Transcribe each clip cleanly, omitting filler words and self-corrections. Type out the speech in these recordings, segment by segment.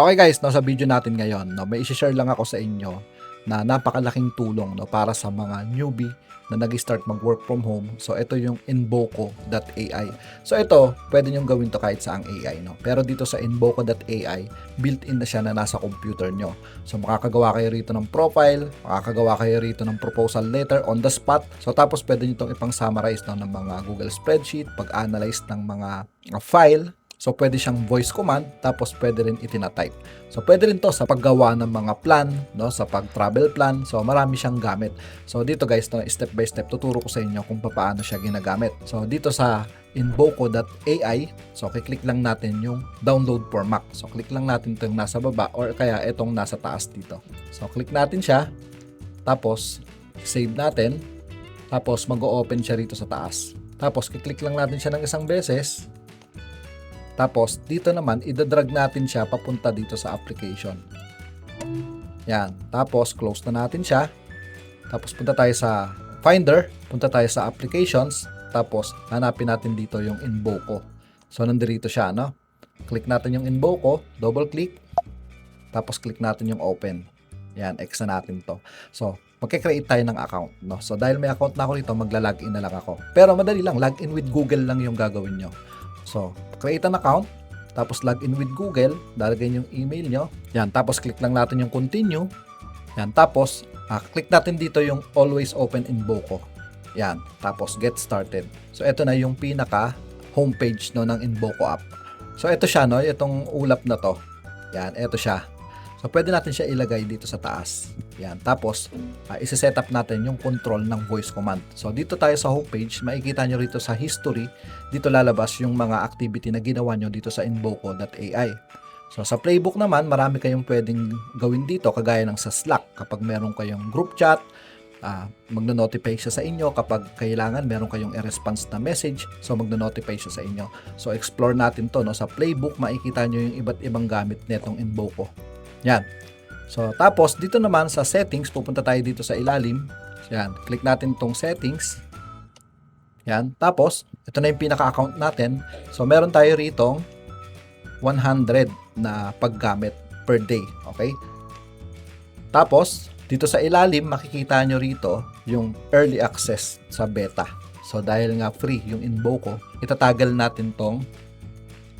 Okay guys, no, sa video natin ngayon, no, may i-share lang ako sa inyo na napakalaking tulong, no, para sa mga newbie na nag-start mag-work from home. So ito yung Invoco.ai. So ito, pwede nyo gawin to kahit saang AI, no. Pero dito sa Invoco.ai, built-in na siya na nasa computer nyo. So makakagawa kayo rito ng profile, makakagawa kayo rito ng proposal letter on the spot. So tapos pwede nyo itong ipang-summarize, no, ng mga Google spreadsheet, pag-analyze ng mga file. So, pwede siyang voice command, tapos pwede rin itinatype. So, pwede rin to sa paggawa ng mga plan, no, sa pag-travel plan. So, marami siyang gamit. So, dito guys, no, step by step, tuturo ko sa inyo kung paano siya ginagamit. So, dito sa Invoco.ai, so, kiklik lang natin yung download for Mac. So, click lang natin itong nasa baba or kaya itong nasa taas dito. So, click natin siya, tapos, save natin, tapos, mag-o-open siya rito sa taas. Tapos, kiklik lang natin siya ng isang beses. Tapos, dito naman, idadrag natin siya papunta dito sa application. Yan. Tapos, close na natin siya. Tapos, punta tayo sa Finder. Punta tayo sa Applications. Tapos, hanapin natin dito yung Invoco. So, nandito siya, no? Click natin yung Invoco. Double click. Tapos, click natin yung Open. Yan. X na natin to. So, magkakreate tayo ng account, no? So, dahil may account na ako rito, magla-login na lang ako. Pero, madali lang. Login with Google lang yung gagawin nyo. So, create an account, tapos login with Google, lalagay yung email nyo. Yan, tapos click lang natin yung continue. Yan, tapos click natin dito yung always open Invoco. Yan, tapos get started. So, ito na yung pinaka homepage, no, ng Invoco app. So, ito siya, no, itong ulap na to. Yan, ito siya. So, pwede natin siya ilagay dito sa taas. Yan. Tapos, isi-set up natin yung control ng voice command. So, dito tayo sa homepage. Makikita nyo rito sa history. Dito lalabas yung mga activity na ginawa nyo dito sa Invoco.ai. So, sa playbook naman, marami kayong pwedeng gawin dito. Kagaya ng sa Slack. Kapag meron kayong group chat, magno-notify siya sa inyo. Kapag kailangan, meron kayong i-response na message. So, magno-notify siya sa inyo. So, explore natin to, no? Sa playbook, makikita nyo yung iba't ibang gamit netong Invoco. Yan. So, tapos, dito naman sa settings, pupunta tayo dito sa ilalim. Yan. Click natin tong settings. Yan. Tapos, ito na yung pinaka-account natin. So, meron tayo rito 100 na paggamit per day. Okay? Tapos, dito sa ilalim, makikita nyo rito yung early access sa beta. So, dahil nga free yung Invoco, itatagal natin tong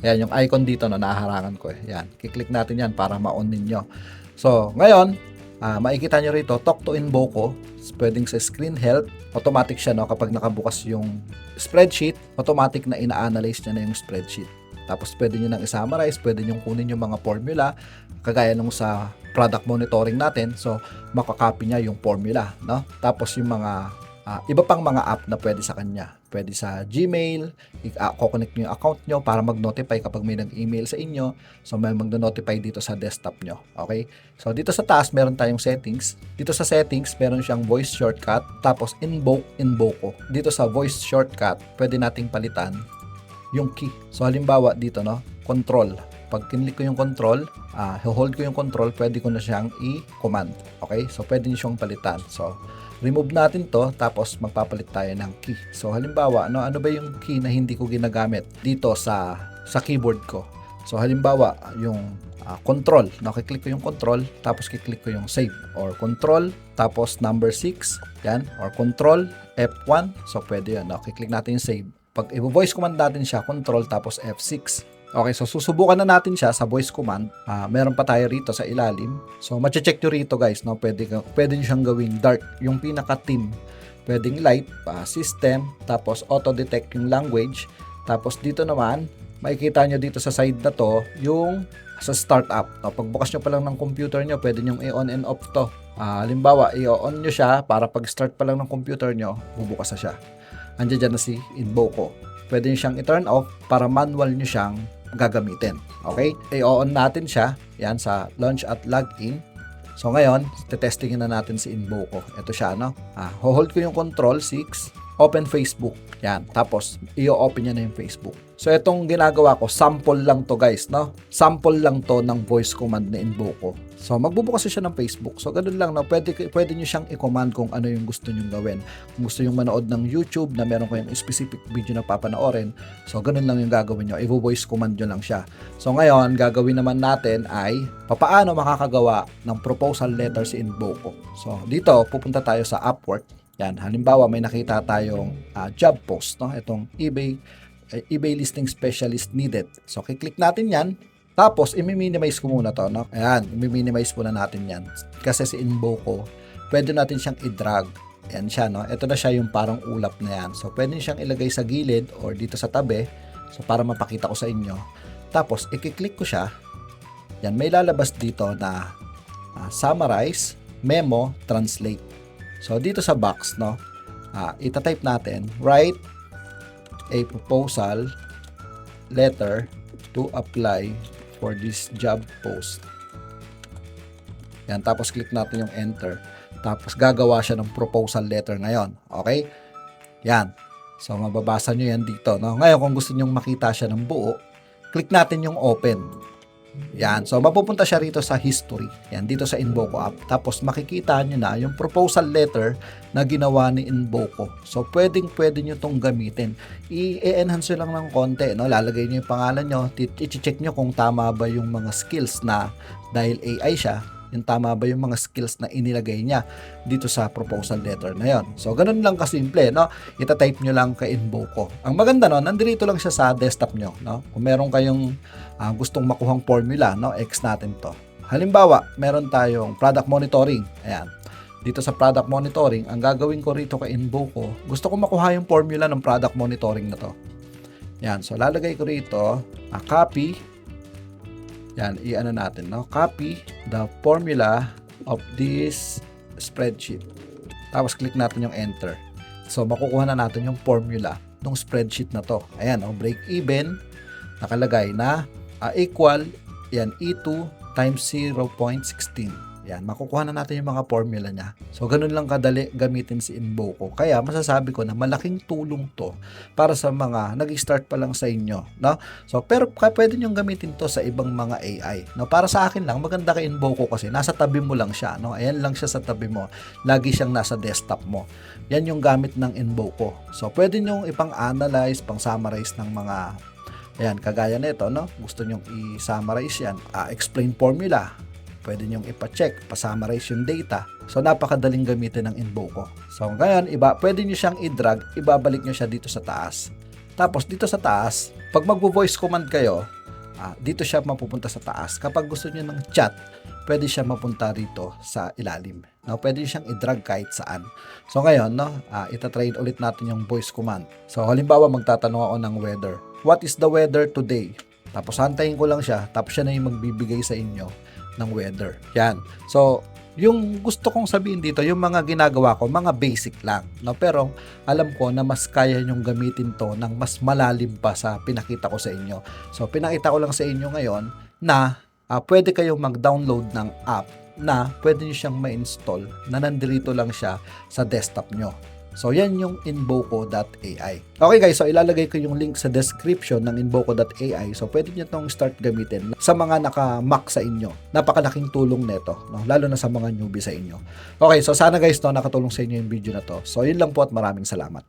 yan, yung icon dito, no, nahaharangan ko. Yan, kiklik natin yan para ma-on ninyo. So, ngayon, makikita nyo rito, talk to Invoco. Pwedeng sa screen help. Automatic siya, no, kapag nakabukas yung spreadsheet, automatic na ina-analyze niya na yung spreadsheet. Tapos, pwede nyo nang i-summarize, pwede nyo kunin yung mga formula, kagaya nung sa product monitoring natin. So, makakopy niya yung formula, no? Tapos, yung mga iba pang mga app na pwede sa kanya. Pwede sa Gmail, i-connect nyo yung account nyo para mag-notify kapag may nag-email sa inyo. So, may mag-notify dito sa desktop nyo. Okay? So, dito sa taas, meron tayong settings. Dito sa settings, meron siyang voice shortcut. Tapos, Invoco. Dito sa voice shortcut, pwede nating palitan yung key. So, halimbawa dito, no? Control. Pag kinlik ko yung control, hold ko yung control, pwede ko na siyang i-command. Okay? So, pwede nyo siyang palitan. So, remove natin to, tapos magpapalit tayo ng key. So, halimbawa, ano ba yung key na hindi ko ginagamit dito sa keyboard ko? So, halimbawa, yung control. Kiklik ko yung control, tapos kiklik ko yung save. Or control, tapos number 6. Yan. Or control, F1. So, pwede yan. Kiklik natin yung save. Pag i-voice command natin siya, control, tapos F6. Okay, so susubukan na natin siya sa voice command. Meron pa tayo rito sa ilalim. So, mache-check nyo rito guys, no? Pwede nyo siyang gawing dark. Yung pinaka-theme, pwedeng light, system, tapos auto-detect yung language. Tapos dito naman, makikita nyo dito sa side na to, yung sa startup. No? Pagbukas nyo pa lang ng computer nyo, pwede nyo i-on and off to. Halimbawa, i-on nyo siya para pag-start pa lang ng computer nyo, bubukas na siya. Andiyan dyan na si Invoco. Pwede nyo siyang i-turn off para manual nyo siyang gagamitin. Okay? I-on natin siya. Yan sa launch at login. So ngayon, testingin na natin si Invoco. Ito siya, no? Hold ko yung control 6. Open Facebook. Yan. Tapos, i-open niya na yung Facebook. So itong ginagawa ko, sample lang to guys, no? Sample lang to ng voice command ni Invoco. So magbubukas siya ng Facebook. So ganun lang, no? Pwede niyo siyang i-command kung ano yung gusto niyo gawin. Kung gusto niyo manood ng YouTube na meron kayong specific video na papanoorin, so ganun lang yung gagawin niyo. I-voice command niyo lang siya. So ngayon, gagawin naman natin ay papaano makakagawa ng proposal letter si Invoco. So dito, pupunta tayo sa Upwork. Yan, halimbawa may nakita tayong job post, no? Itong eBay listing specialist needed. So kiklik natin 'yan. Tapos i-minimize ko muna 'to, no? Ayan, i-minimize muna natin 'yan. Kasi si Invoco, pwede natin siyang i-drag. Ayan siya, no? Ito na siya yung parang ulap na 'yan. So pwede siyang ilagay sa gilid or dito sa tabi. So para mapakita ko sa inyo. Tapos i-click ko siya. Yan, may lalabas dito na summarize, memo, translate. So dito sa box, no? Ita-type natin, write a proposal letter to apply for this job post. Yan, tapos click natin yung enter. Tapos gagawa siya ng proposal letter ngayon. Okay? Yan. So mababasa nyo yan dito, no? Ngayon kung gusto nyo makita siya ng buo, click natin yung open. Yan. So mapupunta siya rito sa history. Yan, dito sa Invoco app. Tapos makikita nyo na yung proposal letter na ginawa ni Invoco. So pwede nyo tong gamitin. I-enhance nyo lang ng konti, no? Lalagay nyo yung pangalan nyo. I-check nyo kung tama ba yung mga skills na dahil AI siya, yung tama ba yung mga skills na inilagay niya dito sa proposal letter na yon. So, ganun lang kasimple, no? Ita-type nyo lang kay Invoco. Ang maganda, no? Nandito lang siya sa desktop nyo, no? Kung meron kayong gustong makuhang formula, no? X natin to. Halimbawa, meron tayong product monitoring. Ayan. Dito sa product monitoring, ang gagawin ko rito kay Invoco, gusto ko makuha yung formula ng product monitoring na to. Ayan. So, lalagay ko rito, copy. Yan, i-ano natin, no? Copy the formula of this spreadsheet. Tapos click natin yung enter. So makukuha na natin yung formula ng spreadsheet na to. Ayan, oh, break even nakalagay na equal yan E2 times 0.16. Yan, makukuha na natin yung mga formula niya. So, ganun lang kadali gamitin si Invoco. Kaya, masasabi ko na malaking tulong to para sa mga nag-start pa lang sa inyo, no? So, pero pwede nyo gamitin to sa ibang mga AI, no? Para sa akin lang, maganda kay Invoco kasi nasa tabi mo lang siya, no? Ayan lang siya sa tabi mo. Lagi siyang nasa desktop mo. Yan yung gamit ng Invoco. So, pwede nyo ipang-analyze, pang-summarize ng mga ayan, kagaya nito, no? Gusto nyo i-summarize yan. Explain formula. Pwede nyong ipa-check, pa-summarize yung data. So, napakadaling gamitin ng Invoco. So, ngayon, pwede nyo siyang i-drag, ibabalik nyo siya dito sa taas. Tapos, dito sa taas, pag magvo-voice command kayo, dito siya mapupunta sa taas. Kapag gusto nyo ng chat, pwede siya mapunta rito sa ilalim. No, pwede siyang i-drag kahit saan. So, ngayon, no, ita-try ulit natin yung voice command. So, halimbawa, magtatanong ako ng weather. What is the weather today? Tapos, hantayin ko lang siya. Tapos, siya na yung magbibigay sa inyo ng weather. Yan. So, yung gusto kong sabihin dito, yung mga ginagawa ko, mga basic lang. No? Pero, alam ko na mas kaya nyong gamitin to ng mas malalim pa sa pinakita ko sa inyo. So, pinakita ko lang sa inyo ngayon na pwede kayong mag-download ng app na pwede nyo siyang ma-install na nandito lang siya sa desktop nyo. So, yan yung Invoco.ai. Okay guys, so ilalagay ko yung link sa description ng Invoco.ai. So, pwede nyo itong start gamitin sa mga naka-Mac sa inyo. Napakalaking tulong nito, no? Lalo na sa mga newbie sa inyo. Okay, so sana guys, no, nakatulong sa inyo yung video na to. So, yun lang po at maraming salamat.